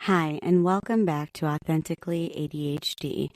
Hi, and welcome back to Authentically ADHD.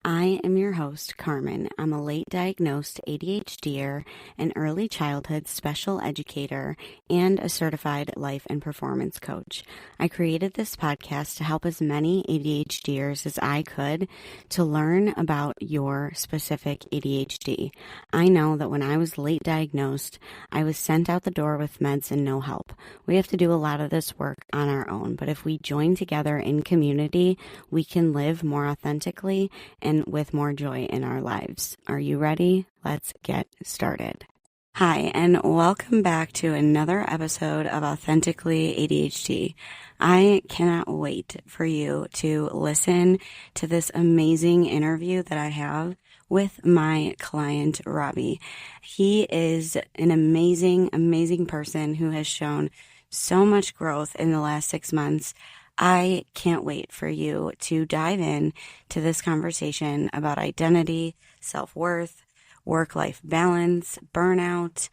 I am your host, Carmen. I'm a late diagnosed ADHDer, an early childhood special educator, and a certified life and performance coach. I created this podcast to help as many ADHDers as I could to learn about your specific ADHD. I know that when I was late diagnosed, I was sent out the door with meds and no help. We have to do a lot of this work on our own, but if we join together in community, we can live more authentically and with more joy in our lives. Are you ready? Let's get started. Hi, and welcome back to another episode of Authentically ADHD. I cannot wait for you to listen to this amazing interview that I have with my client, Robbie. He is an amazing, amazing person who has shown so much growth in the last 6 months. I can't wait for you to dive in to this conversation about identity, self-worth, work-life balance, burnout,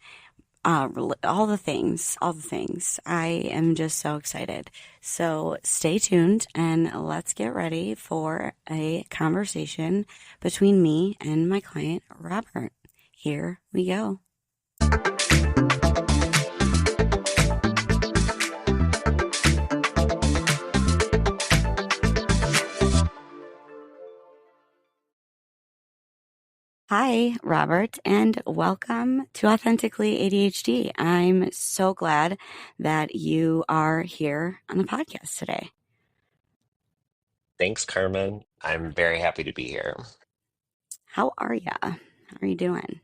all the things, all the things. I am just so excited. So stay tuned and let's get ready for a conversation between me and my client, Robert. Here we go. Hi, Robert, and welcome to Authentically ADHD. I'm so glad that you are here on the podcast today. Thanks, Carmen. I'm very happy to be here. How are ya? How are you doing?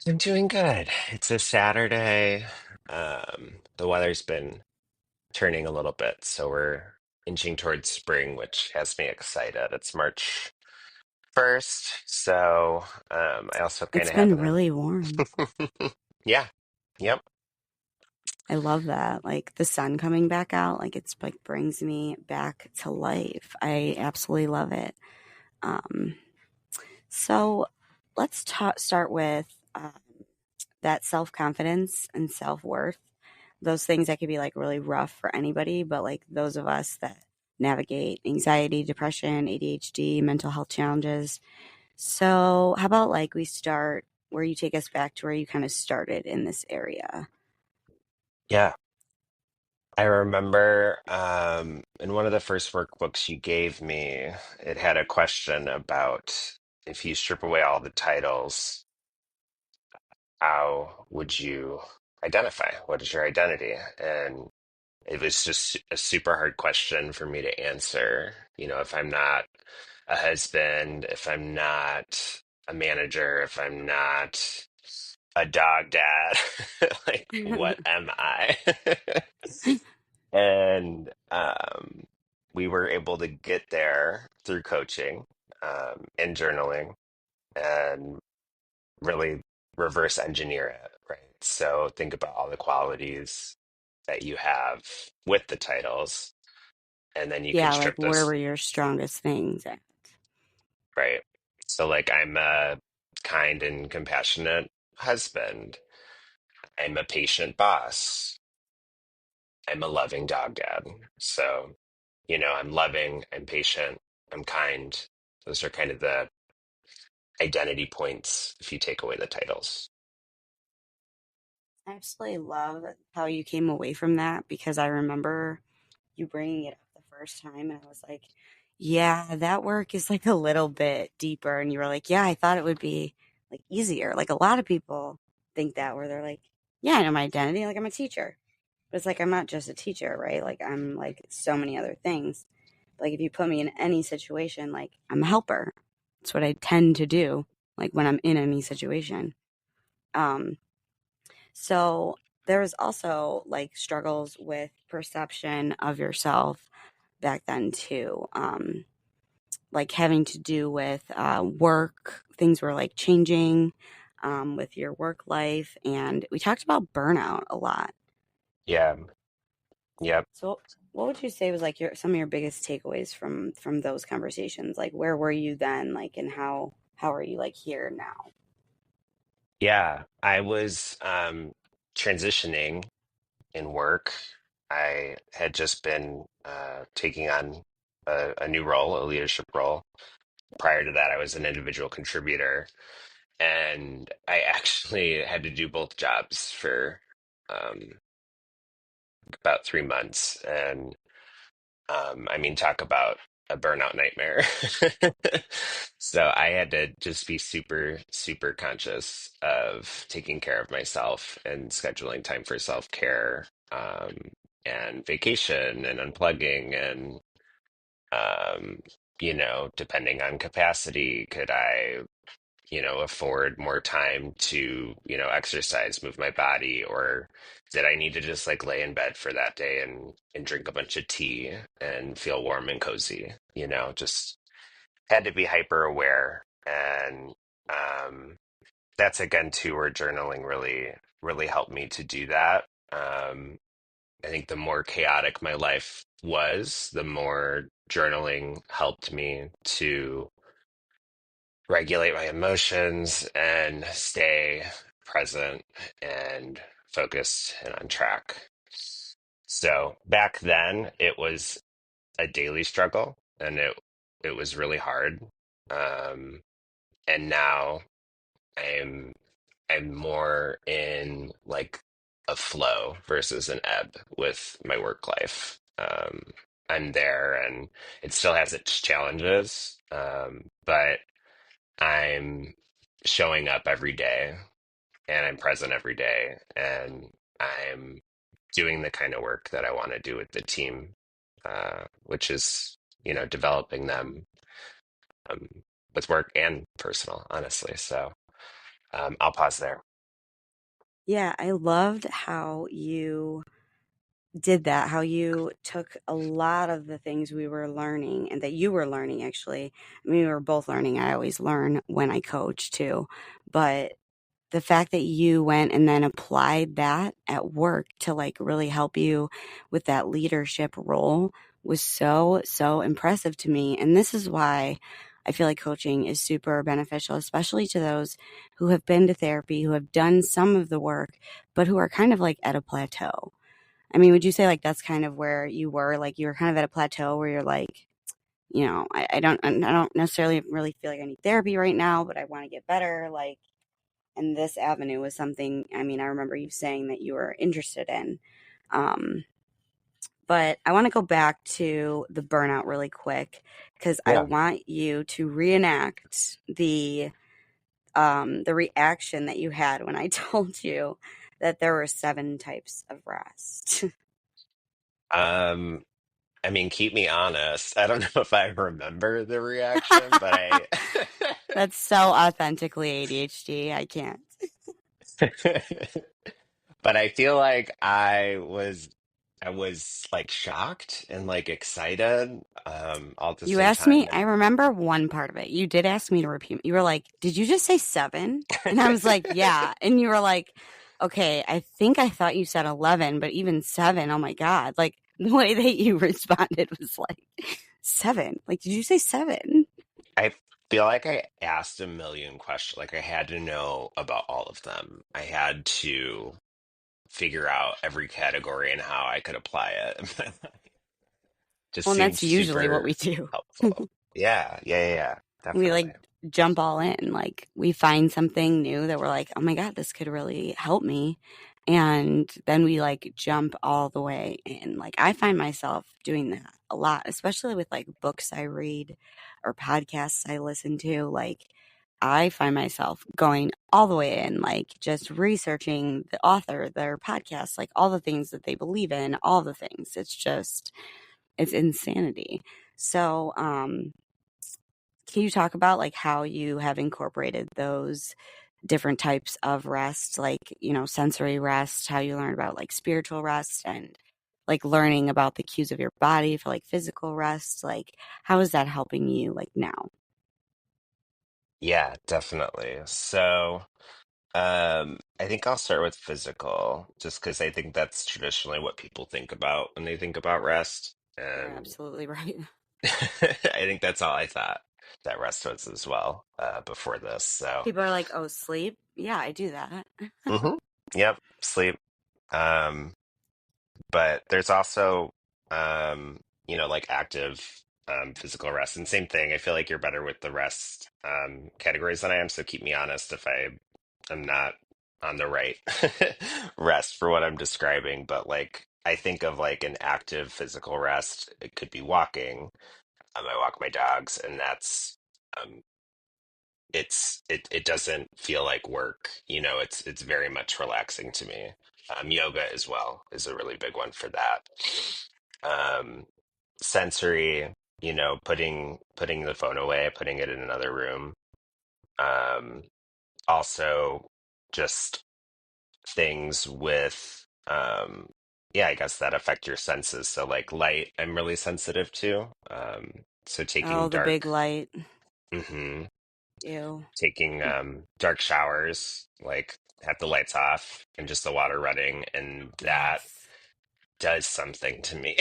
I'm doing good. It's a Saturday. The weather's been turning a little bit, so we're inching towards spring, which has me excited. It's March 1st, so I also kind It's of have been really warm. yeah, yep. I love that. Like the sun coming back out, like it's like brings me back to life. I absolutely love it. Um, so let's start with that self confidence and self worth. Those things that could be like really rough for anybody, but like those of us that navigate anxiety, depression, ADHD, mental health challenges. So, how about like we start where you take us back to where you kind of started in this area? Yeah. I remember in one of the first workbooks you gave me, it had a question about if you strip away all the titles, how would you identify? What is your identity? And it was just a super hard question for me to answer. You know, if I'm not a husband, if I'm not a manager, if I'm not a dog dad, like what am I? And we were able to get there through coaching and journaling and really reverse engineer it, right? So think about all the qualities that you have with the titles, and then you can Yeah, like strip where this, were your strongest things at? right? So, like, I'm a kind and compassionate husband, I'm a patient boss, I'm a loving dog dad. So, I'm loving, I'm patient, I'm kind. Those are kind of the identity points if you take away the titles. I absolutely love how you came away from that because I remember you bringing it up the first time and I was like, yeah, that work is like a little bit deeper. And you were like, yeah, I thought it would be like easier. Like a lot of people think that where they're like, yeah, I know my identity. Like I'm a teacher. But it's like, I'm not just a teacher, right? Like I'm like so many other things. Like if you put me in any situation, like I'm a helper. That's what I tend to do. Like when I'm in any situation. Um, So there was also like struggles with perception of yourself back then too. Like having to do with work, things were like changing with your work life, and we talked about burnout a lot. Yeah. Yep. So, what would you say was like your some of your biggest takeaways from those conversations? Like, where were you then? Like, and how are you like here now? Yeah. I was transitioning in work. I had just been taking on a new role, a leadership role. Prior to that, I was an individual contributor, and I actually had to do both jobs for um, about 3 months. And I mean, talk about a burnout nightmare. So I had to just be super, super conscious of taking care of myself and scheduling time for self-care, and vacation and unplugging and depending on capacity, could I afford more time to, exercise, move my body, or did I need to just like lay in bed for that day and drink a bunch of tea and feel warm and cozy? Just had to be hyper aware. And that's again too where journaling really, really helped me to do that. I think the more chaotic my life was, the more journaling helped me to regulate my emotions and stay present and focused and on track. So back then it was a daily struggle and it was really hard. Um, and now I'm I'm more in like a flow versus an ebb with my work life. I'm there and it still has its challenges, but I'm showing up every day and I'm present every day and I'm doing the kind of work that I want to do with the team, which is, developing them um, with work and personal, honestly. So I'll pause there. Yeah, I loved how you did that, how you took a lot of the things we were learning and that you were learning actually. I mean, we were both learning. I always learn when I coach too. But the fact that you went and then applied that at work to like really help you with that leadership role was so, so impressive to me. And this is why I feel like coaching is super beneficial, especially to those who have been to therapy, who have done some of the work, but who are kind of like at a plateau. I mean, would you say like that's kind of where you were? Like you were kind of at a plateau where you're like, I don't necessarily really feel like I need therapy right now, but I want to get better. Like, and this avenue was something, I mean, I remember you saying that you were interested in. Um, but I want to go back to the burnout really quick because I Yeah. want you to reenact the reaction that you had when I told you that there were 7 types of rest. Um, I mean, keep me honest. I don't know if I remember the reaction, but I That's so authentically ADHD. I can't. but I feel like I was like shocked and like excited all at the You same asked time. me, I And remember one part of it. You did ask me to repeat. You were like, "Did you just say 7?" And I was like, "Yeah." And you were like, "Okay, I think I thought you said 11, but even 7, oh my God." Like the way that you responded was like, 7. Like, did you say 7? I feel like I asked a million questions. Like I had to know about all of them. I had to figure out every category and how I could apply it. Just Well, and seemed that's usually what we super do. helpful. Yeah, yeah, yeah, yeah, We like definitely. jump all in. Like we find something new that we're like, oh my God, this could really help me. And then we like jump all the way in. Like I find myself doing that a lot, especially with like books I read or podcasts I listen to. Like I find myself going all the way in, like just researching the author, their podcast, like all the things that they believe in, all the things. It's insanity. So, can you talk about like how you have incorporated those different types of rest, like, sensory rest, how you learn about like spiritual rest and like learning about the cues of your body for like physical rest? Like, how is that helping you like now? Yeah, definitely. So, I think I'll start with physical, just because I think that's traditionally what people think about when they think about rest. You're And absolutely right. I think that's all I thought that rest was as well, before this. So, People are like, oh, sleep. Yeah, I do that. yep, sleep. Um, but there's also, like active physical rest. And same thing, I feel like you're better with the rest categories than I am. So keep me honest if I am not on the right rest for what I'm describing. But like, I think of like an active physical rest. It could be walking. I walk my dogs, and um, it doesn't feel like work. It's very much relaxing to me. Yoga as well is a really big one for that. Um, Sensory, putting the phone away, putting it in another room. Um, Also just things with yeah, I guess that affect your senses. So like light, I'm really sensitive to. So Oh, taking the big dark. light. Mhm. Ew. Taking dark showers, like have the lights off and just the water running, and that Yes. does something to me,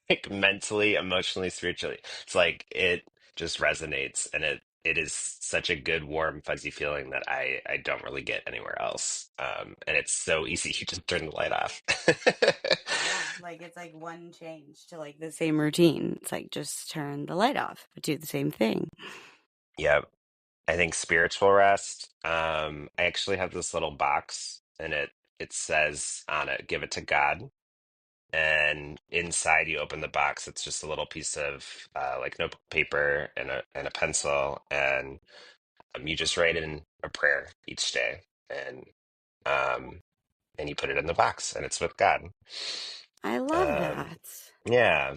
like mentally, emotionally, spiritually. It's like it just resonates, and it is such a good, warm, fuzzy feeling that I don't really get anywhere else. And it's so easy. You just turn the light off. Yeah, like it's like one change to like the same routine. It's like just turn the light off, but do the same thing. Yep. I think spiritual rest. I actually have this little box, and it says on it, "Give it to God." And inside, you open the box. It's just a little piece of like notebook paper and a pencil, and you just write in a prayer each day, and um, and you put it in the box, and it's with God. I love Um, that. yeah,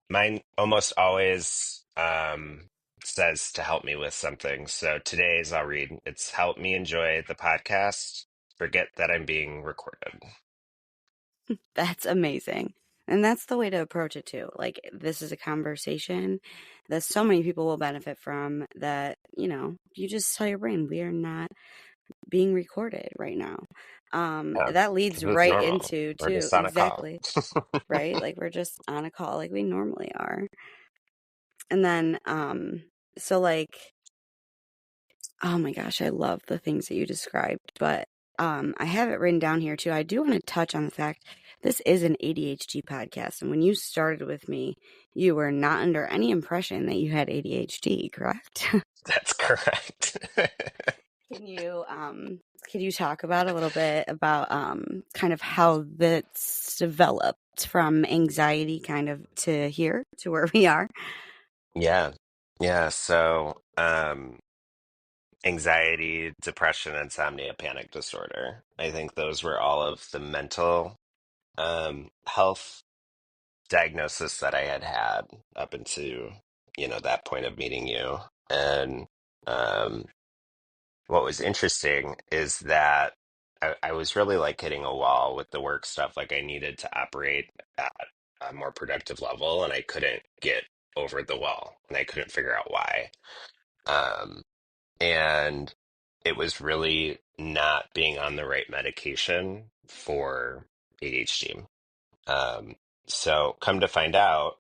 mine almost always says to help me with something. So today's I'll read. It's help me enjoy the podcast. Forget that I'm being recorded. That's amazing. And that's the way to approach it too. Like this is a conversation that so many people will benefit from that, you just tell your brain we are not being recorded right now. Yeah, That leads 'cause it's right normal. into We're too just on a call. exactly, right? Like we're just on a call like we normally are. And then so like oh my gosh, I love the things that you described, but I have it written down here too. I do want to touch on the fact this is an ADHD podcast, and when you started with me, you were not under any impression that you had ADHD, correct? That's correct. Can you talk about a little bit about kind of how that's developed from anxiety kind of to here to where we are? Yeah. Yeah. So, anxiety, depression, insomnia, panic disorder. I think those were all of the mental health diagnosis that I had had up into, that point of meeting you. And um, what was interesting is that I was really like hitting a wall with the work stuff. Like I needed to operate at a more productive level, and I couldn't get over the wall, and I couldn't figure out why. Um, and it was really not being on the right medication for ADHD. Um, so come to find out,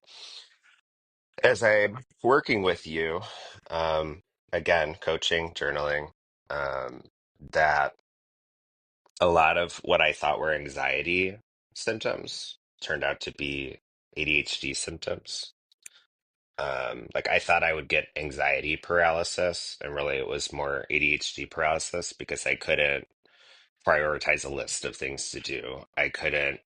as I'm working with you, um, again, coaching, journaling, um, that a lot of what I thought were anxiety symptoms turned out to be ADHD symptoms. Like I thought I would get anxiety paralysis, and really it was more ADHD paralysis because I couldn't prioritize a list of things to do. I couldn't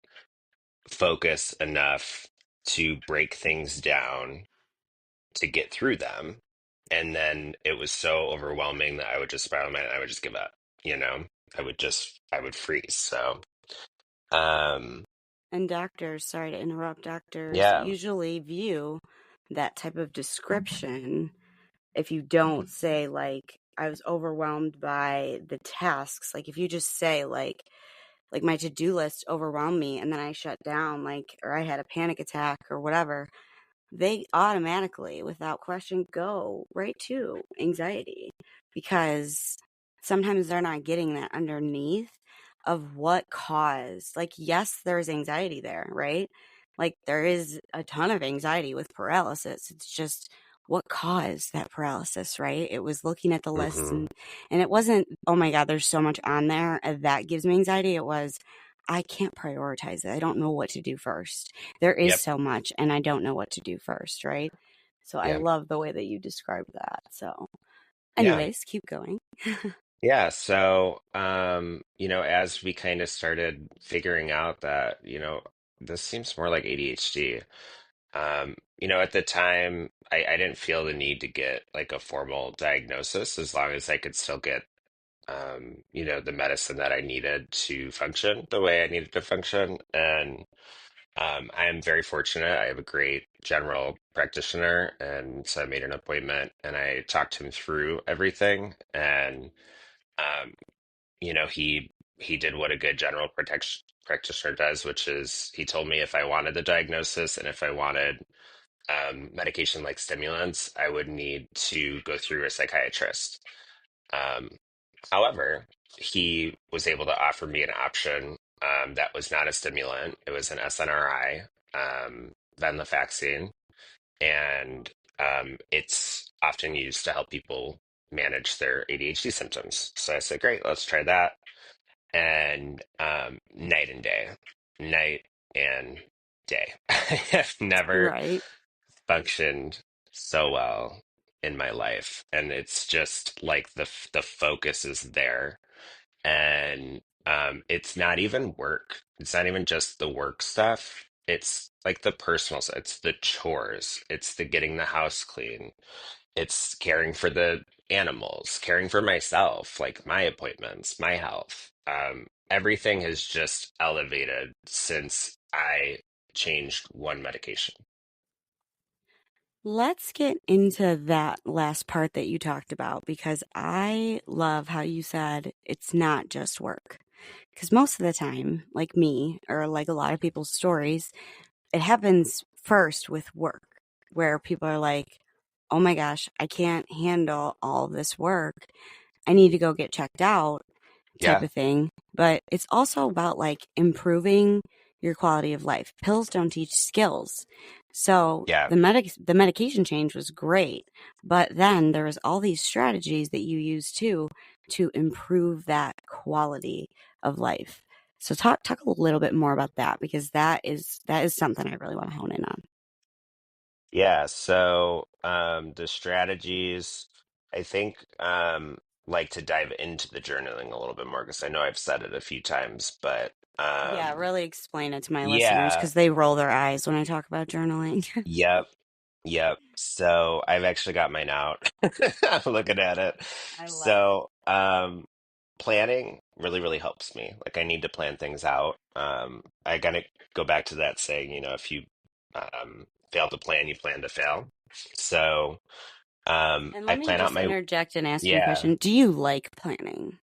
focus enough to break things down to get through them. And then it was so overwhelming that I would just spiral and I would just give up, you know? I would freeze. So, um, And doctors, sorry to interrupt, doctors yeah. usually view that type of description if you don't say, like, I was overwhelmed by the tasks. Like, if you just say, like my to-do list overwhelmed me and then I shut down, like, or I had a panic attack or whatever, they automatically, without question, go right to anxiety because sometimes they're not getting that underneath of what caused. Like, yes, there's anxiety there, right? Like, there is a ton of anxiety with paralysis. It's just what caused that paralysis, right? It was looking at the list Hmm. and it wasn't, oh my God, there's so much on there that gives me anxiety. It was, I can't prioritize it. I don't know what to do first. There is Yep. so much, and I don't know what to do first, right? So I Yeah. love the way that you described that. So, Yeah. anyways, keep going. Yeah. So, as we kind of started figuring out that, this seems more like ADHD. At the time, I didn't feel the need to get like a formal diagnosis as long as I could still get, the medicine that I needed to function the way I needed to function. And I am very fortunate. I have a great general practitioner, and so I made an appointment and I talked him through everything. And um, he did what a good general protection practitioner does, which is he told me if I wanted the diagnosis and if I wanted medication like stimulants, I would need to go through a psychiatrist. Um, However, he was able to offer me an option that was not a stimulant. It was an SNRI, venlafaxine, and it's often used to help people manage their ADHD symptoms. So I said, great, let's try that. And night and day, night and day. I have never Right. functioned so well in my life, and it's just like the focus is there, and it's not even work. It's not even just the work stuff. It's like the personal stuff. It's the chores. It's the getting the house clean. It's caring for the animals, caring for myself, like my appointments, my health. Everything has just elevated since I changed one medication. Let's get into that last part that you talked about because I love how you said it's not just work. Because most of the time, like me, or like a lot of people's stories, it happens first with work, where people are like, oh my gosh, I can't handle all this work. I need to go get checked out type Yeah, of thing. But it's also about like improving your quality of life. Pills don't teach skills. So yeah. the medication change was great, but then there was all these strategies that you use too to improve that quality of life. So talk a little bit more about that because that is something I really want to hone in on. Yeah, so the strategies, I think, like to dive into the journaling a little bit more because I know I've said it a few times, but Yeah, really explain it to my listeners yeah, because they roll their eyes when I talk about journaling. yep, yep. So I've actually got mine out. I'm looking at it. I love it. So planning really, really helps me. Like I need to plan things out. I gotta go back to that saying, if you fail to plan, you plan to fail. So And I let me plan out just my interject and ask you a yeah. question. Do you like planning?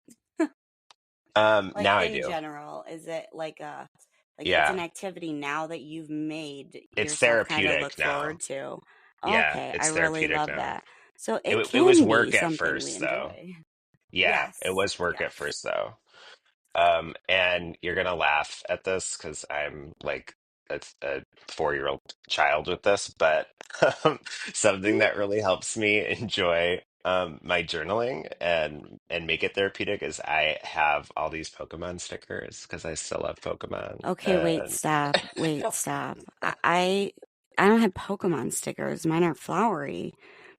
Like Now I in do. general, is it like it's an Yeah. activity now that you've made It's yourself kind of therapeutic look now. forward to? Yeah, Okay, I it's really therapeutic love now. that. So It it it was can be work at something we first though. enjoy. Yeah, it Yes, was work at yes. first though. And you're gonna laugh at this because I'm like a 4-year-old child with this, but um, something that really helps me enjoy my journaling and make it therapeutic is I have all these Pokemon stickers because I still love Pokemon. Okay, wait, And stop. Wait, stop. I don't have Pokemon stickers. Mine are flowery,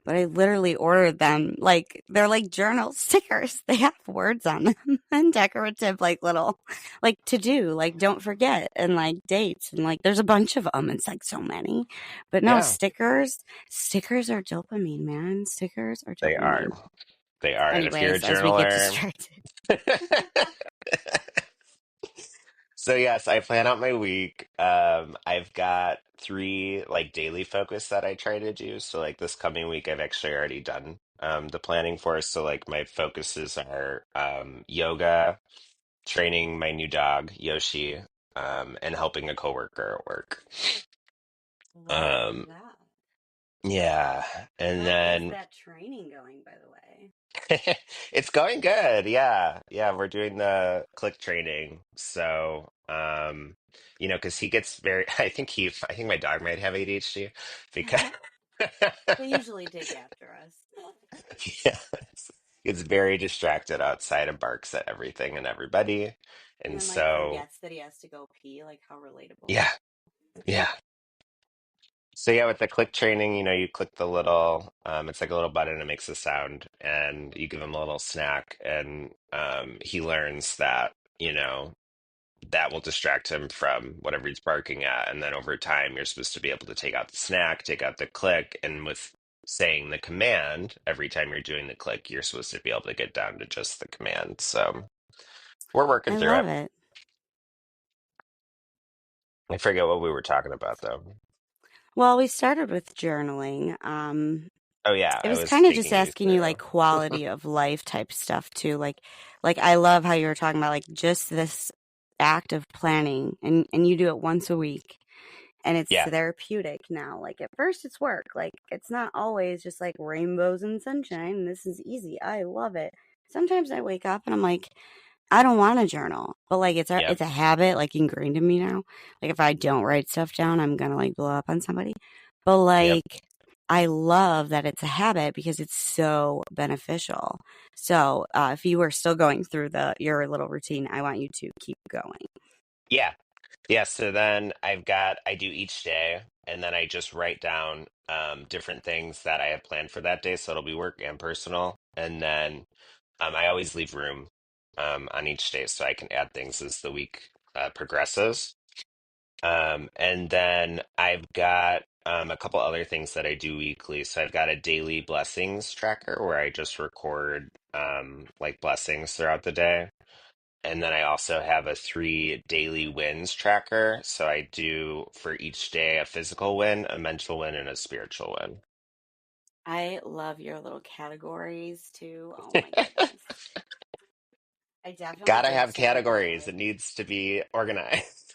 but I literally ordered them. Like they're like journal stickers. They have words on them and decorative, like little, like to do, like don't forget, and like dates, and like there's a bunch of them. It's like so many, but no yeah, stickers. Stickers are dopamine, man. Stickers are they are. dopamine. They are. And if you're a Anyways, as we get journaler, distracted. so yes, I plan out my week. I've got three like daily focus that I try to do. So like this coming week, I've actually already done the planning for. So like my focuses are yoga, training my new dog Yoshi, and helping a coworker at work. Love Um, that. yeah, and How is then that training going, by the way? it's going good. Yeah. Yeah, we're doing the click training. So, because he gets very I think my dog might have ADHD because They usually dig after us. yeah, it's very distracted outside and barks at everything and everybody. And And then like so, forgets that he has to go pee. Like how relatable. yeah, yeah. So yeah, with the click training, you click the little, it's like a little button, it makes a sound, and you give him a little snack, and he learns that, that will distract him from whatever he's barking at. And then over time, you're supposed to be able to take out the snack, take out the click, and with saying the command, every time you're doing the click, you're supposed to be able to get down to just the command. So we're working I through love it. it. I forget what we were talking about though. Well, we started with journaling. Oh yeah, It I was was kind of just taking you asking you through. like quality of life type stuff too. Like I love how you were talking about like just this act of planning and you do it once a week and it's Yeah, therapeutic now. Like at first it's work. Like it's not always just like rainbows and sunshine and this is easy. I love it. Sometimes I wake up and I'm like I don't want to journal, but like yep, it's a habit like ingrained in me now. Like if I don't write stuff down, I'm gonna like blow up on somebody. But yep. like I love that it's a habit because it's so beneficial. So if you were still going through your little routine, I want you to keep going. Yeah. Yeah, so then I do each day, and then I just write down different things that I have planned for that day. So it'll be work and personal. And then I always leave room on each day so I can add things as the week progresses. And then I've got a couple other things that I do weekly. So I've got a daily blessings tracker where I just record like blessings throughout the day. And then I also have a 3 daily wins tracker. So I do for each day a physical win, a mental win, and a spiritual I love your little categories too. Oh win. my goodness. I definitely Gotta did have start along categories. with It needs to be organized.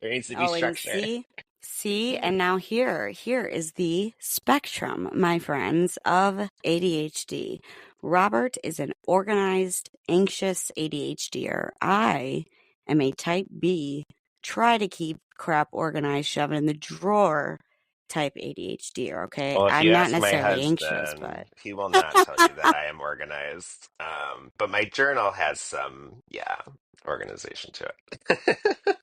There needs to be Oh, and structure. see, and now here is the spectrum, my friends, of ADHD. Robert is an organized, anxious ADHDer. I am a type B, try to keep crap organized, shove it in the drawer type ADHDer, okay? Well, if I'm you not ask my necessarily anxious, but husband, he will not tell you that I am organized. But my journal has some, yeah, organization to it.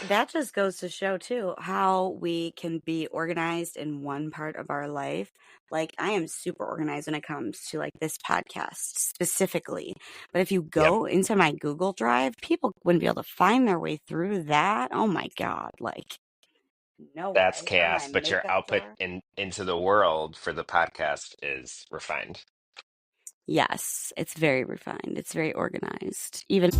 that just goes to show too how we can be organized in one part of our life. Like I am super organized when it comes to like this podcast specifically. But if you Yep, go into my Google Drive, people wouldn't be able to find their way through that. Oh my God. Like no that's way. Or my chaos. But your makeup output drawer. into the world for the podcast is refined. Yes, it's very refined. It's very organized. Even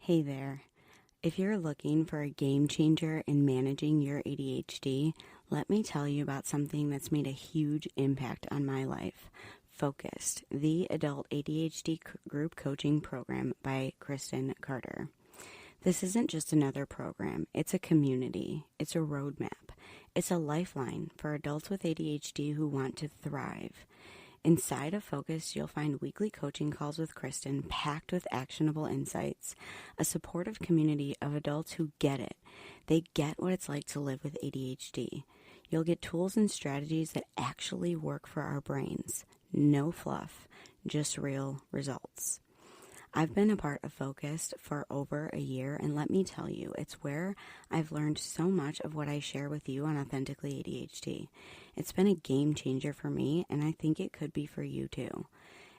hey there. If you're looking for a game changer in managing your ADHD, let me tell you about something that's made a huge impact on my life. Focused, the adult ADHD group coaching program by Kristen Carter. This isn't just another program, it's a community, it's a roadmap, it's a lifeline for adults with ADHD who want to thrive. Inside of Focus, you'll find weekly coaching calls with Kristen packed with actionable insights, a supportive community of adults who get it. They get what it's like to live with ADHD. You'll get tools and strategies that actually work for our brains. No fluff, just real results. I've been a part of Focused for over a year, and let me tell you, it's where I've learned so much of what I share with you on Authentically ADHD. It's been a game changer for me, and I think it could be for you too.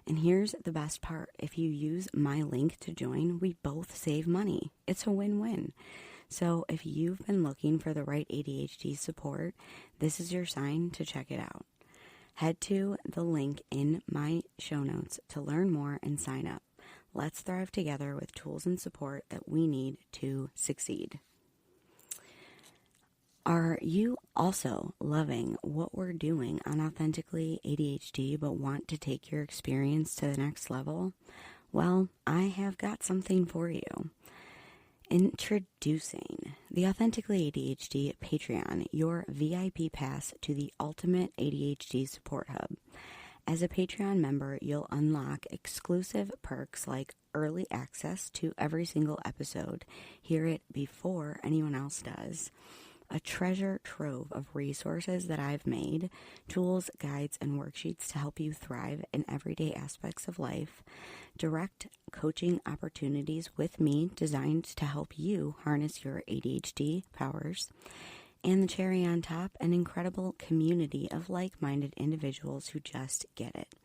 And here's the best part. If you use my link to join, we both save money. It's a win-win. So if you've been looking for the right ADHD support, this is your sign to check it out. Head to the link in my show notes to learn more and sign up. Let's thrive together with tools and support that we need to succeed. Are you also loving what we're doing on Authentically ADHD but want to take your experience to the next level? Well, I have got something for you. Introducing the Authentically ADHD Patreon, your VIP pass to the ultimate ADHD support hub. As a Patreon member, you'll unlock exclusive perks like early access to every single episode, hear it before anyone else does, a treasure trove of resources that I've made, tools, guides, and worksheets to help you thrive in everyday aspects of life, direct coaching opportunities with me designed to help you harness your ADHD powers, and the cherry on top, an incredible community of like-minded individuals who just get it.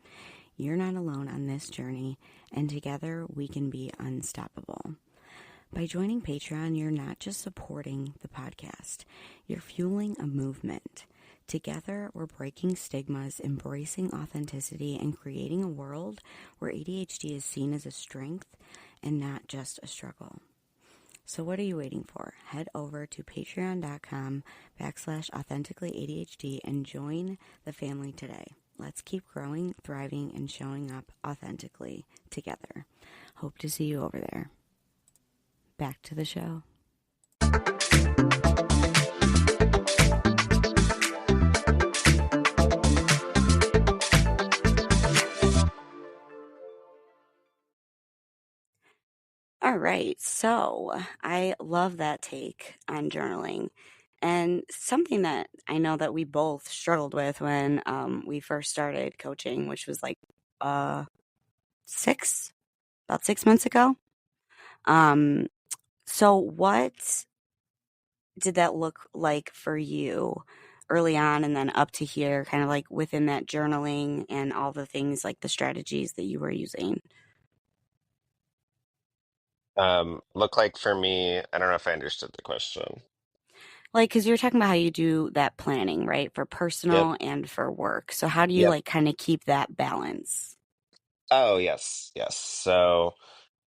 You're not alone on this journey, and together we can be unstoppable. By joining Patreon, you're not just supporting the podcast, you're fueling a movement. Together, we're breaking stigmas, embracing authenticity, and creating a world where ADHD is seen as a strength and not just a struggle. So what are you waiting for? Head over to patreon.com/authenticallyadhd and join the family today. Let's keep growing, thriving, and showing up authentically together. Hope to see you over there. Back to the show. All right, so I love that take on journaling. And something that I know that we both struggled with when we first started coaching, which was like about 6 months ago. So what did that look like for you early on and then up to here, kind of like within that journaling and all the things like the strategies that you were using? Look like for me, I don't know if I understood the question. Like, because you're talking about how you do that planning, right, for Yep, personal and for work. So how do you yep. like kind of keep that balance? Oh, yes, yes. So,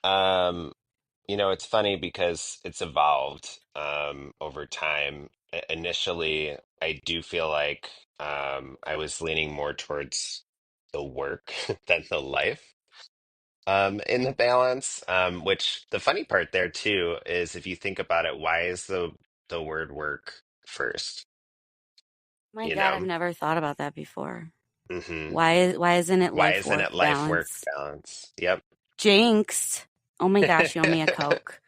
um, it's funny because it's evolved over time. Initially, I do feel like I was leaning more towards the work than the life in the balance. Which the funny part there too is if you think about it, why is the word work first? My You God, I've know? never thought about that before. hmm Why isn't it Why life isn't it work life work balance? balance? Yep. Jinx. Oh my gosh, you owe me a Coke.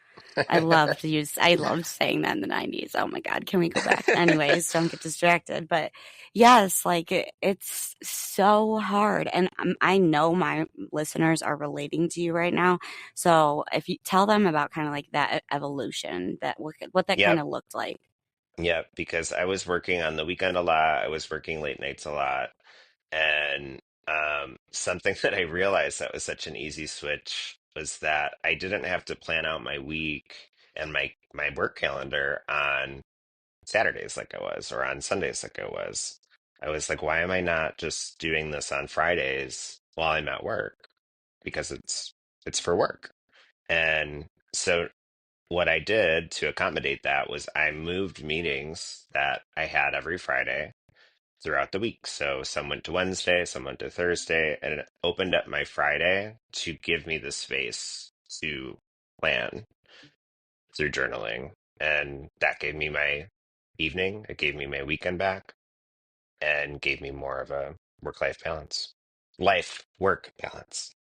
I loved saying that in the 90s. Oh my God, can we go back? Anyways, don't get distracted. But yes, like it's so hard. And I know my listeners are relating to you right now. So if you tell them about kind of like that evolution, that what that kind Yep. of looked like. Yep. Because I was working on the weekend a lot. I was working late nights a lot. And something that I realized that was such an easy switch was that I didn't have to plan out my week and my work calendar on Saturdays like I was, or on Sundays like I was. I was like, why am I not just doing this on Fridays while I'm at work? Because it's for work. And so what I did to accommodate that was I moved meetings that I had every Friday throughout the week. So some went to Wednesday, some went to Thursday, and it opened up my Friday to give me the space to plan through journaling. And that gave me my evening, it gave me my weekend back, and gave me more of a work-life balance. Life work balance.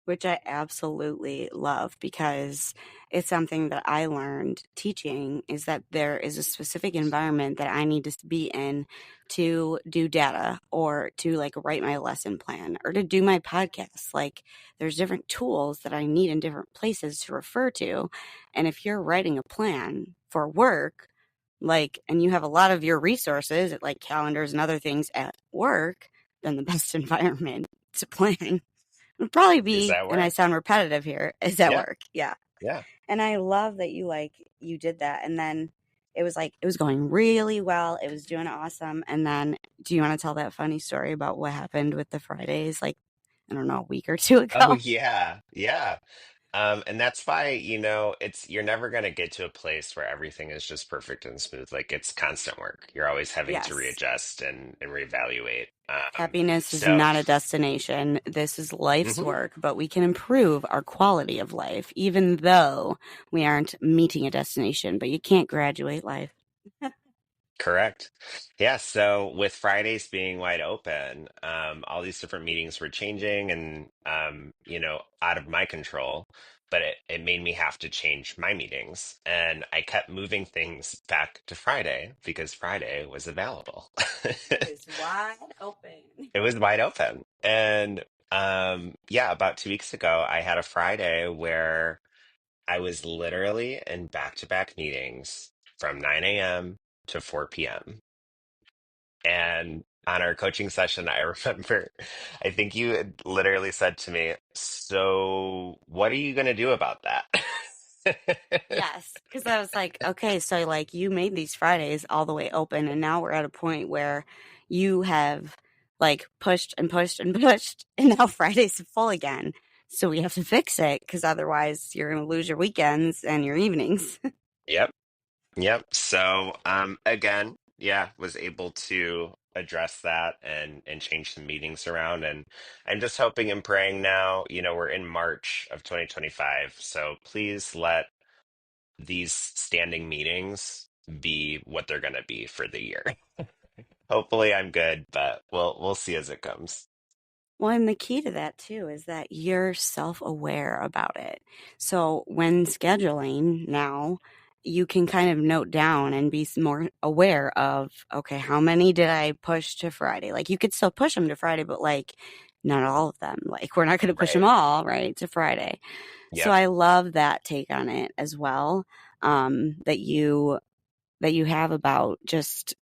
Which I absolutely love because it's something that I learned teaching is that there is a specific environment that I need to be in to do data or to like write my lesson plan or to do my podcast. Like there's different tools that I need in different places to refer to. And if you're writing a plan for work, like, and you have a lot of your resources like calendars and other things at work, then the best environment to plan would probably Is be, that and I work? sound repetitive here, is at Yeah, work. Yeah. yeah. And I love that you did that. And then it was going really well. It was doing awesome. And then do you want to tell that funny story about what happened with the Fridays, like, I don't know, a week or two Oh ago? yeah, yeah. And that's why, it's you're never going to get to a place where everything is just perfect and smooth. Like it's constant work. You're always having to Yes. readjust and reevaluate. Happiness is So, not a destination. This is life's mhm, work, but we can improve our quality of life, even though we aren't meeting a destination. But you can't graduate life. correct. Yeah. So with Fridays being wide open, all these different meetings were changing and, out of my control. But it made me have to change my meetings. And I kept moving things back to Friday because Friday was available. It is wide open. It was wide open. And yeah, about 2 weeks ago, I had a Friday where I was literally in back-to-back meetings from 9 a.m. to 4 p.m. And on our coaching session, I remember, I think you had literally said to me, "So, what are you going to do about that?" Yes, because I was like, okay, so like you made these Fridays all the way open, and now we're at a point where you have like pushed and pushed and pushed, and now Friday's full again. So we have to fix it because otherwise you're going to lose your weekends and your evenings. Yep. Yep. So, again, yeah, was able to address that and change some meetings around. And I'm just hoping and praying now, we're in March of 2025. So please let these standing meetings be what they're going to be for the year. Hopefully I'm good, but we'll see as it comes. Well, and the key to that too is that you're self aware about it. So when scheduling now, you can kind of note down and be more aware of, okay, how many did I push to Friday? Like you could still push them to Friday, but like not all of them. Like we're not going to push them Right. all right to Friday. So Yep. I love that take on it as well. That you have about just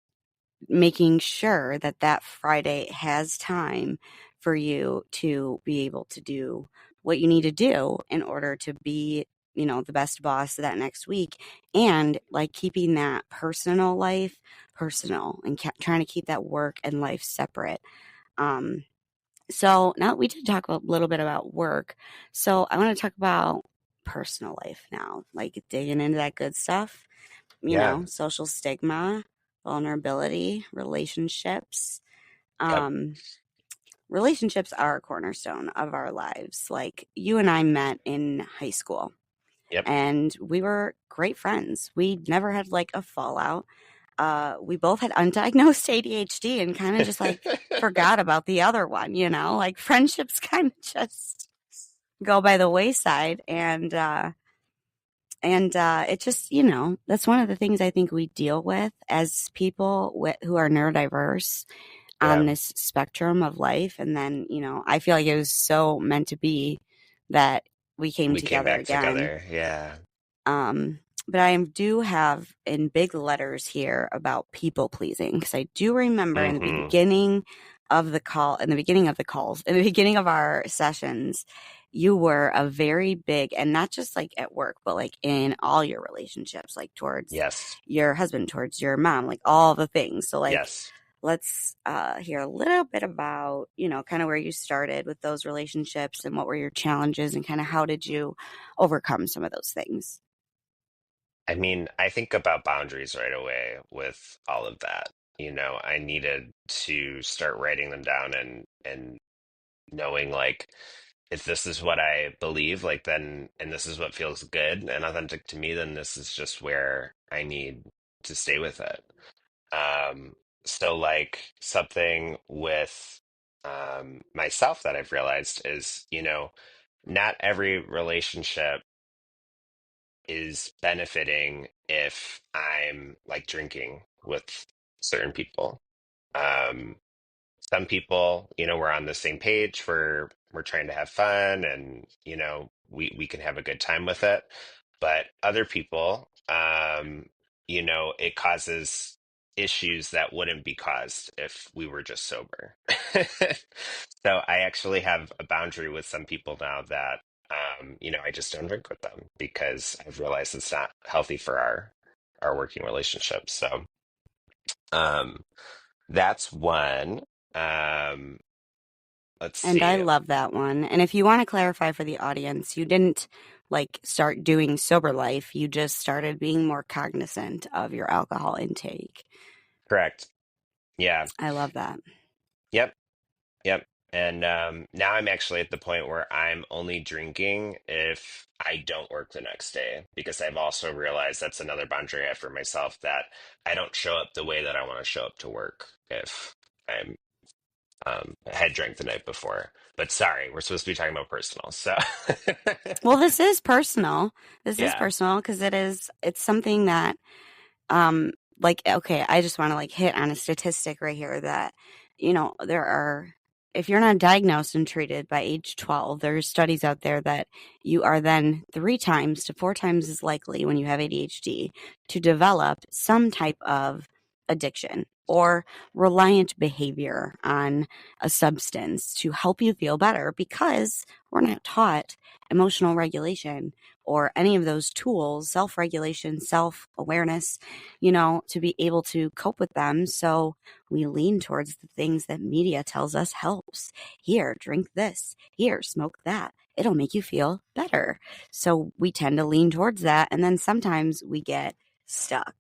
making sure that that Friday has time for you to be able to do what you need to do in order to be, the best boss that next week. And like keeping that personal life personal and trying to keep that work and life separate. Um, so now we did talk a little bit about work. So I want to talk about personal life now, like digging into that good stuff, Yeah. social stigma, vulnerability, relationships. Yep. Um, Relationships are a cornerstone of our lives. Like you and I met in high school Yep. and we were great friends. We never had like a fallout. We both had undiagnosed ADHD and kind of just like forgot about the other one, like friendships kind of just go by the wayside. And it just, that's one of the things I think we deal with as people who are neurodiverse on Yeah. this spectrum of life. And then, I feel like it was so meant to be that we came We came together back again. together. Yeah. Um, but I do have in big letters here about people pleasing because I do remember in the Hmm. beginning of the call, in the beginning of the calls, in the beginning of our sessions, you were a very big, and not just like at work, but like in all your relationships, like towards Yes. your husband, towards your mom, like all the things. So, like, Yes. let's hear a little bit about, kind of where you started with those relationships and what were your challenges and kind of how did you overcome some of those things? I mean, I think about boundaries right away with all of that. I needed to start writing them down and knowing like if this is what I believe, like then and this is what feels good and authentic to me, then this is just where I need to stay with it. Um, so like something with myself that I've realized is, not every relationship is benefiting if I'm like drinking with certain people. Um, some people, we're on the same page. We're trying to have fun, and we can have a good time with it. But other people, it causes issues that wouldn't be caused if we were just sober. So I actually have a boundary with some people now that I just don't drink with them because I've realized it's not healthy for our working relationship. So um that's one. Um, Let's And I see. love that one. And if you want to clarify for the audience, you didn't like start doing sober life, you just started being more cognizant of your alcohol intake. Correct. Yeah. I love that. Yep. Yep. And now I'm actually at the point where I'm only drinking if I don't work the next day, because I've also realized that's another boundary I have for myself, that I don't show up the way that I want to show up to work if I'm had drank the night before. But sorry, we're supposed to be talking about personal. So Well, this is personal. This is yeah. personal because it's something that um like okay, I just want to like hit on a statistic right here that there are, if you're not diagnosed and treated by age 12, there's studies out there that you are then 3 times to 4 times as likely when you have ADHD to develop some type of addiction or reliant behavior on a substance to help you feel better, because we're not taught emotional regulation or any of those tools, self regulation, self awareness, to be able to cope with them. So we lean towards the things that media tells us helps. Here, drink this. Here, smoke that. It'll make you feel better. So we tend to lean towards that. And then sometimes we get stuck.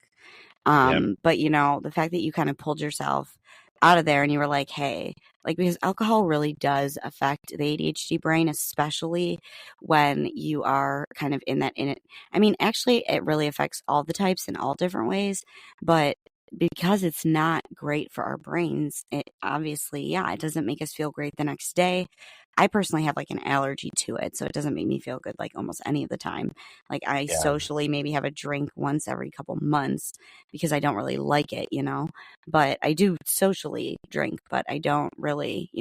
Yep. But the fact that you kind of pulled yourself out of there and you were like, hey, like, because alcohol really does affect the ADHD brain, especially when you are kind of in it. I mean, actually, it really affects all the types in all different ways, but because it's not great for our brains, it obviously, yeah, it doesn't make us feel great the next day. I personally have like an allergy to it, so it doesn't make me feel good like almost any of the time. Like I Yeah. socially maybe have a drink once every couple months because I don't really like it. But I do socially drink, but I don't really.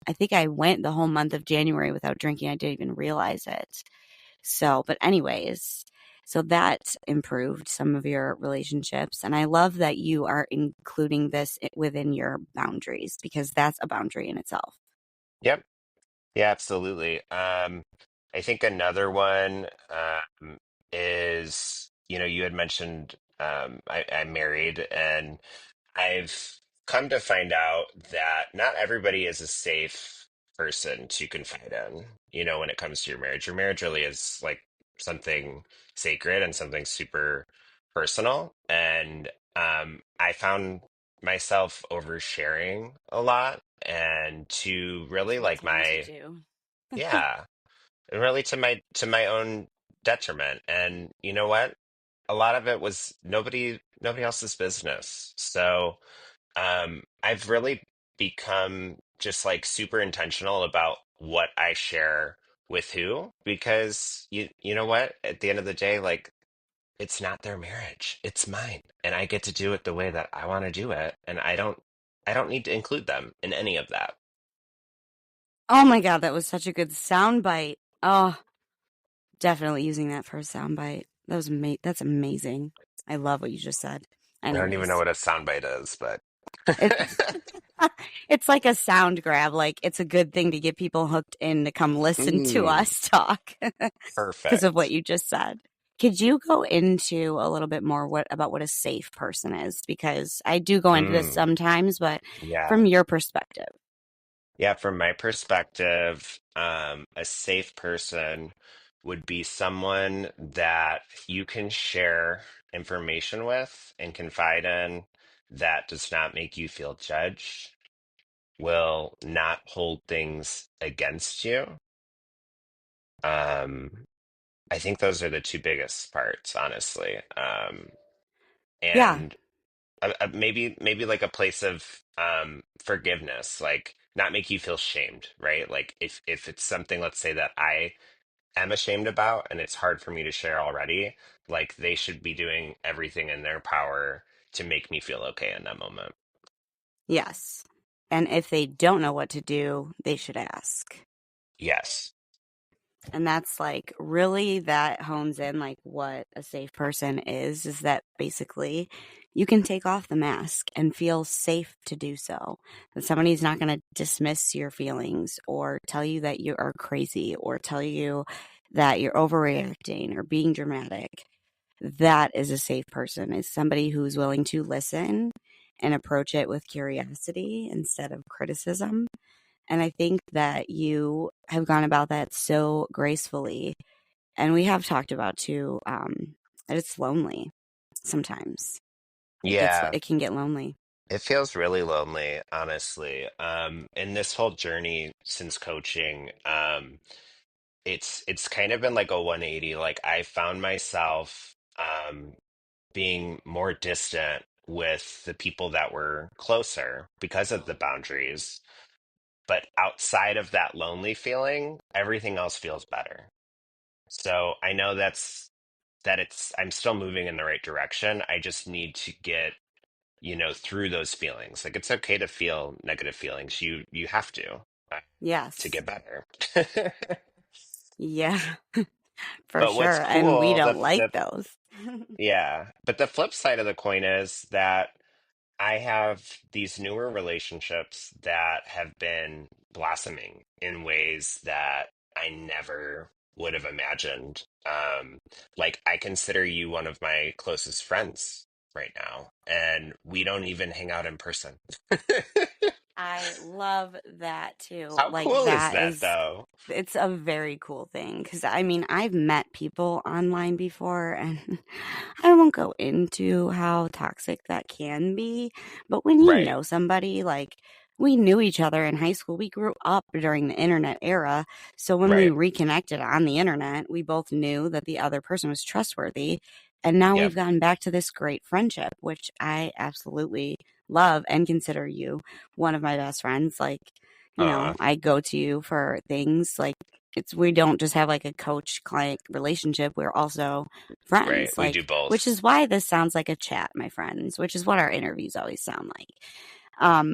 I think I went the whole month of January without drinking. I didn't even realize it. So, but anyways, so that improved some of your relationships. And I love that you are including this within your boundaries, because that's a boundary in itself. Yep. Yeah, absolutely. I think another one is, you had mentioned I'm married, and I've come to find out that not everybody is a safe person to confide in, when it comes to your marriage. Your marriage really is like something sacred and something super personal. And I found myself oversharing a lot, and to really Which we like tend to my, do. yeah, and really to my own detriment. And you know what? A lot of it was nobody else's business. So I've really become just like super intentional about what I share with who, because you know what? At the end of the day, like, it's not their marriage, it's mine, and I get to do it the way that I want to do it, and I don't need to include them in any of that. Oh my God, that was such a good sound bite. Oh, definitely using that for a sound bite. That's amazing. I love what you just said. I don't even know Anyways, what a soundbite is, but it it's like a sound grab. Like it's a good thing to get people hooked in to come listen to mm, us talk because of what perfect. you just said. Could you go into a little bit more about what a safe person is? Because I do go into this Mm, sometimes, but yeah. from your perspective. Yeah, from my perspective, a safe person would be someone that you can share information with and confide in, that does not make you feel judged, will not hold things against you. Um, I think those are the two biggest parts, honestly. Yeah. And maybe like a place of forgiveness, like not make you feel shamed, right? Like if it's something, let's say, that I am ashamed about and it's hard for me to share already, like they should be doing everything in their power to make me feel okay in that moment. Yes. And if they don't know what to do, they should ask. Yes. And that's like really that hones in like what a safe person is that basically you can take off the mask and feel safe to do so. That somebody's not going to dismiss your feelings or tell you that you are crazy or tell you that you're overreacting or being dramatic. That is a safe person, is somebody who's willing to listen and approach it with curiosity instead of criticism. And I think that you have gone about that so gracefully. And we have talked about too, that it's lonely sometimes. Yeah, It can get lonely. it feels really lonely, honestly. In this whole journey since coaching, it's kind of been like a 180. Like I found myself being more distant with the people that were closer because of the boundaries. But outside of that lonely feeling, everything else feels better. So I know that it's I'm still moving in the right direction. I just need to get, through those feelings. Like it's okay to feel negative feelings. You have uh, to Yes. get better. Yeah, for But what's sure. And we cool, don't like those. yeah, but the flip side of the coin is that I have these newer relationships that have been blossoming in ways that I never would have imagined. Like I consider you one of my closest friends right now, and we don't even hang out in person. I love that too. How Like cool is that that, is though? it's a very cool thing because I mean, I've met people online before and I won't go into how toxic that can be, but when you Right. know somebody, like we knew each other in high school, we grew up during the internet era. So when we Right. reconnected on the internet, we both knew that the other person was trustworthy. And now we've Yep. gotten back to this great friendship, which I absolutely love and consider you one of my best friends. Like, Uh, I go to you for things like we don't just have like a coach client relationship. We're also right. friends, We do like, which both. is why this sounds like a chat, my friends, which is what our interviews always sound like.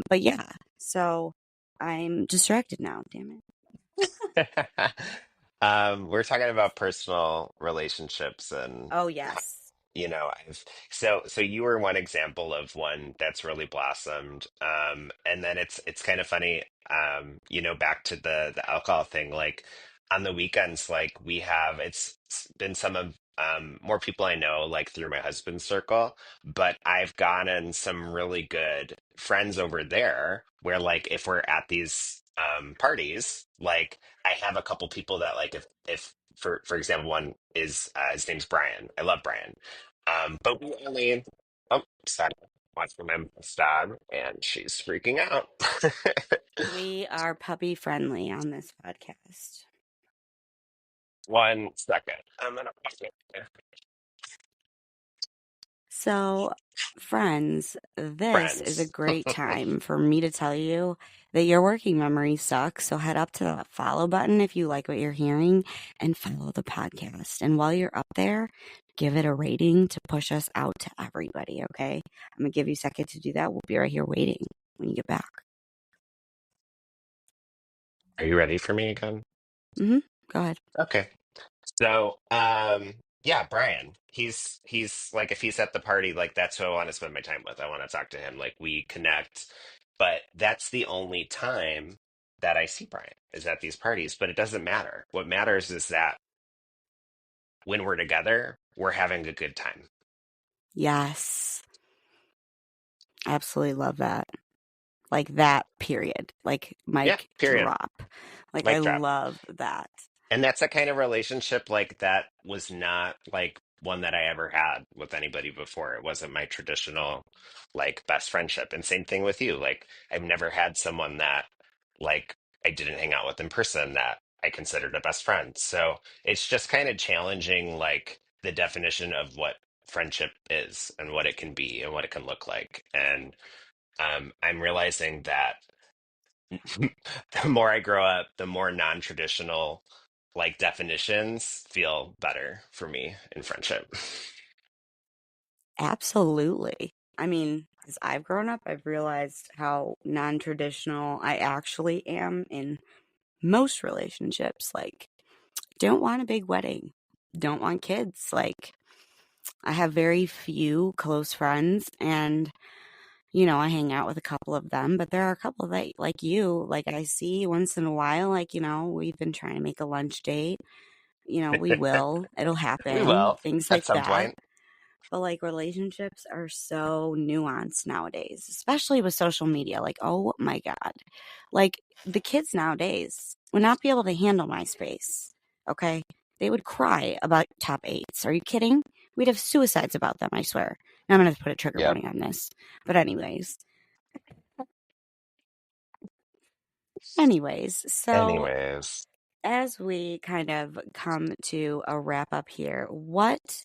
But yeah, so I'm distracted now, damn it. We're talking about personal relationships and Oh, yes. so you were one example of one that's really blossomed. And then it's kind of funny, back to the alcohol thing, like on the weekends, like it's been some of more people I know, like through my husband's circle, but I've gotten some really good friends over there where like if we're at these parties, like I have a couple people that like if for example, one is his name's Brian. I love Brian. But we only sorry, watching my dog and she's freaking out. We are puppy friendly on this podcast. 1 second. I'm gonna So, friends, this is a friends. great time for me to tell you that your working memory sucks. So, head up to the follow button if you like what you're hearing and follow the podcast. And while you're up there, give it a rating to push us out to everybody. Okay. I'm going to give you a second to do that. We'll be right here waiting when you get back. Are you ready for me again? Mm-hmm. Go ahead. Okay. So, yeah, Brian. He's like if he's at the party, like that's who I want to spend my time with. I want to talk to him. Like we connect. But that's the only time that I see Brian is at these parties. But it doesn't matter. What matters is that when we're together, we're having a good time. Yes. Absolutely love that. Like that, period. Like, Yeah, mic period. drop. Like, I Mic drop. love that. And that's a kind of relationship like that was not like one that I ever had with anybody before. It wasn't my traditional like best friendship. And same thing with you. Like I've never had someone that like I didn't hang out with in person that I considered a best friend. So it's just kind of challenging like the definition of what friendship is and what it can be and what it can look like. And I'm realizing that the more I grow up, the more non-traditional like definitions feel better for me in friendship. Absolutely. I mean, as I've grown up, I've realized how non traditional I actually am in most relationships. Like, don't want a big wedding, don't want kids. Like, I have very few close friends, and I hang out with a couple of them, but there are a couple that, like you, like I see once in a while, like, we've been trying to make a lunch date. We will, it'll We happen, will things at like some that. point. But like relationships are so nuanced nowadays, especially with social media. Like, oh my God. Like the kids nowadays would not be able to handle MySpace. Okay. They would cry about top eights. Are you kidding? We'd have suicides about them, I swear. Now I'm going to put a trigger Yep. warning on this. But, anyways, so Anyways, as we kind of come to a wrap up here, what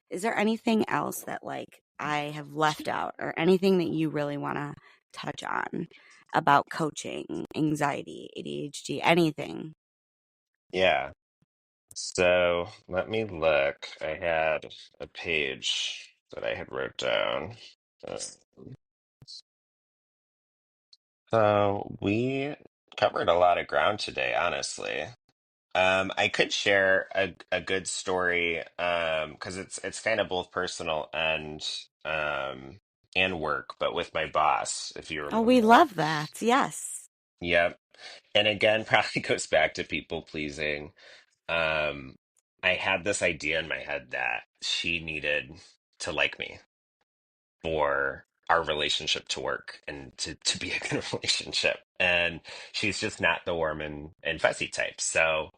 is there anything else that like I have left out or anything that you really want to touch on about coaching, anxiety, ADHD, anything? yeah. So let me look. I had a page that I had wrote down. Uh, So we covered a lot of ground today, honestly. I could share a good story, because it's kind of both personal and work, but with my boss, if you Oh, we remember. love that. Yes. Yep. And again, probably goes back to people pleasing. Um, I had this idea in my head that she needed to like me for our relationship to work and to be a good relationship. And she's just not the warm and fuzzy type. So,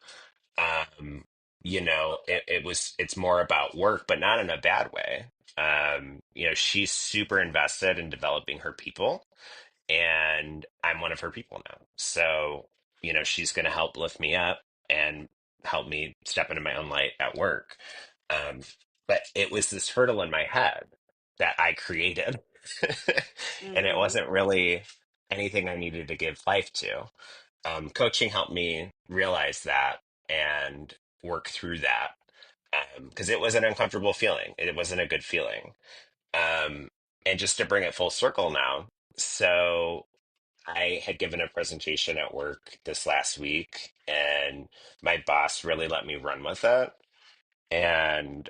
um, it's more about work, but not in a bad way. She's super invested in developing her people, and I'm one of her people now. So, she's going to help lift me up and help me step into my own light at work. Um, but it was this hurdle in my head that I created, and it Mm-hmm. wasn't really anything I needed to give life to. Coaching helped me realize that and work through that, because it was an uncomfortable feeling. It wasn't a good feeling. Um, and just to bring it full circle now, so I had given a presentation at work this last week, and my boss really let me run with it. And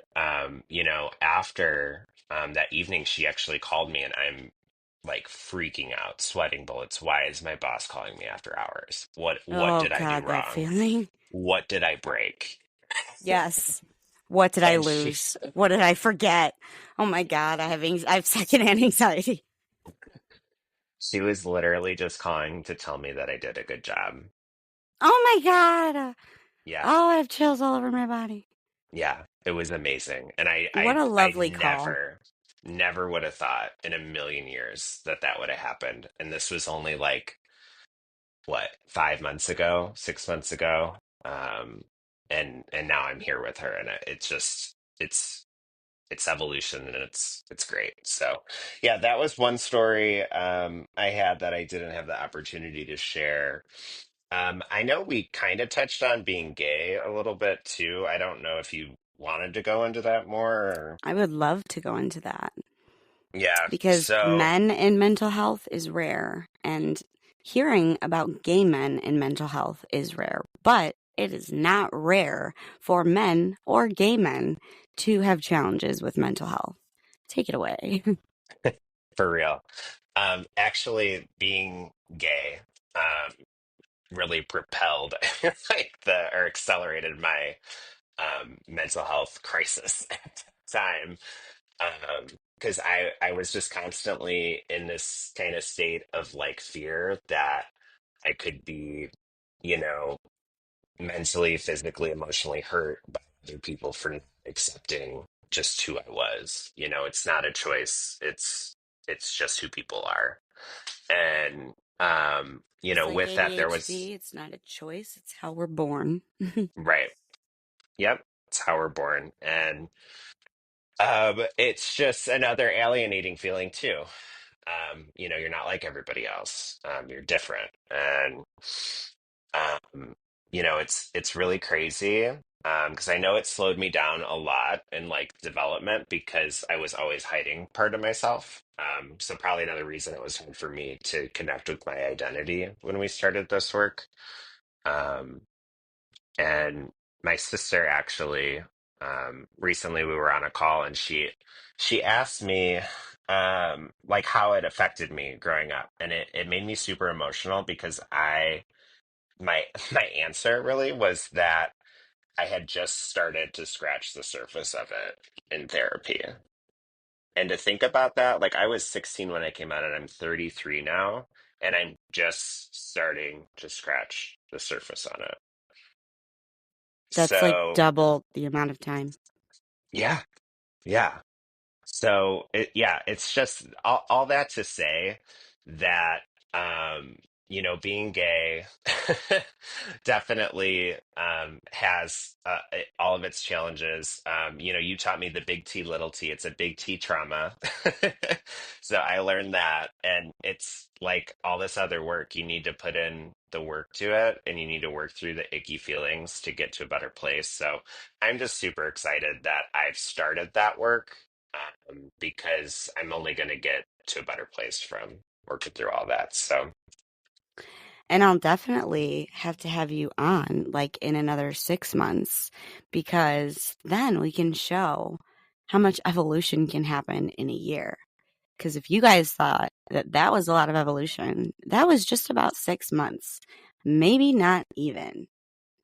after that evening, she actually called me, and I'm like freaking out, sweating bullets. Why is my boss calling me after hours? What Oh did I do God, that wrong? feeling. What did I break? Yes. What did I And lose? What did I forget? Oh my God, I have secondhand anxiety. she was literally just calling to tell me that I did a good job. Oh my God. Yeah. Oh, I have chills all over my body. Yeah, it was amazing. And I What I a I lovely call. never would have thought in a million years that that would have happened. And this was only like what, 5 months ago, 6 months ago. Um and now I'm here with her, and it's just it's evolution, and it's great. So, yeah, that was one story I had that I didn't have the opportunity to share. I know we kind of touched on being gay a little bit too. I don't know if you wanted to go into that more or... I would love to go into that Yeah. because So, men in mental health is rare, and hearing about gay men in mental health is rare, but it is not rare for men or gay men to have challenges with mental health. Take it away. for real. Actually being gay really propelled like the or accelerated my mental health crisis at the time, because I was just constantly in this kind of state of like fear that I could be, you know, mentally, physically, emotionally hurt by other people for not accepting just who I was. It's not a choice. It's just who people are. And Just like with that there was... ADHD, it's not a choice, it's how we're born. Right. Yep. It's how we're born. And it's just another alienating feeling too. You're not like everybody else. You're different, and um, it's really crazy. Because I know it slowed me down a lot in like development because I was always hiding part of myself. So probably another reason it was hard for me to connect with my identity when we started this work. Um, and my sister actually, recently we were on a call, and she asked me like how it affected me growing up, and it made me super emotional because my my answer really was that I had just started to scratch the surface of it in therapy. And to think about that, like I was 16 when I came out and I'm 33 now, and I'm just starting to scratch the surface on it. That's like So, double the amount of time. yeah, yeah. So yeah, it's just all that to say that being gay definitely has all of its challenges. You taught me the big T, little t. It's a big T trauma. So I learned that, and it's like all this other work. You need to put in the work to it, and you need to work through the icky feelings to get to a better place. So I'm just super excited that I've started that work, because I'm only going to get to a better place from working through all that. So And I'll definitely have to have you on like in another 6 months because then we can show how much evolution can happen in a year. Because if you guys thought that that was a lot of evolution, that was just about 6 months. Maybe not even.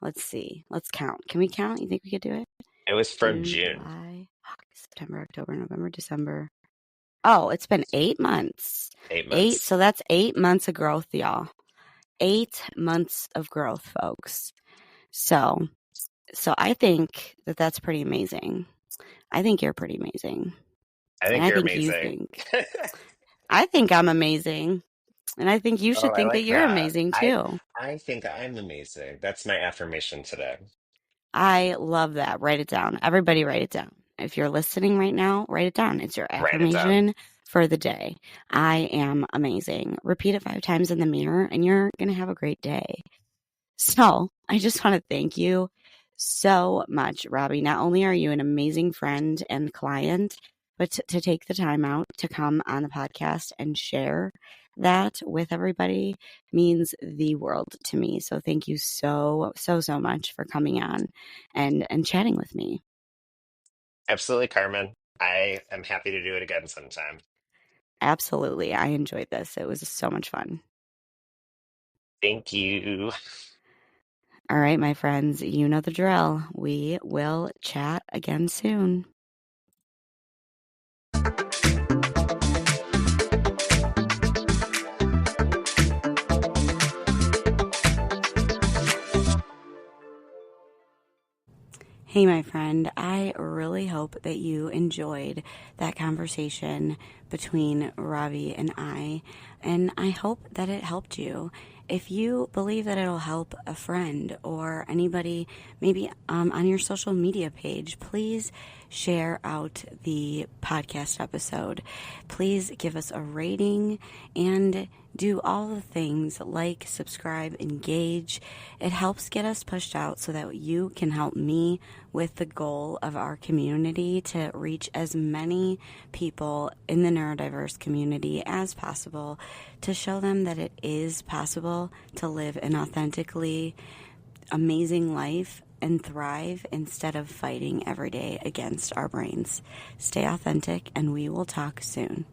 Let's see. Let's count. Can we count? You think we could do it? it was from June, June, July, August, September, October, November, December. Oh, it's been 8 months. eight Eight. months. So that's 8 months of growth, y'all. 8 months of growth, folks. So I think that that's pretty amazing. I think you're pretty amazing. I And think I you're think you amazing. think, I think I'm amazing. And I think you Oh, should I think that like you're that. amazing I too. I think I'm amazing. That's my affirmation today. I love that. Write it down. Everybody write it down. If you're listening right now, write it down. It's your Write it down. affirmation for the day. I am amazing. Repeat it 5 times in the mirror and you're going to have a great day. So I just want to thank you so much, Robbie. Not only are you an amazing friend and client, but to take the time out to come on the podcast and share that with everybody means the world to me. So thank you so, so, so much for coming on and chatting with me. Absolutely, Carmen. I am happy to do it again sometime. Absolutely. I enjoyed this. It was so much fun. Thank you. All right, my friends, you know the drill. We will chat again soon. Hey, my friend, I really hope that you enjoyed that conversation between Ravi and I hope that it helped you. If you believe that it'll help a friend or anybody, maybe on your social media page, please share out the podcast episode. Please give us a rating and do all the things like, subscribe, engage. It helps get us pushed out so that you can help me with the goal of our community to reach as many people in the neurodiverse community as possible to show them that it is possible to live an authentically amazing life and thrive instead of fighting every day against our brains. Stay authentic, and we will talk soon.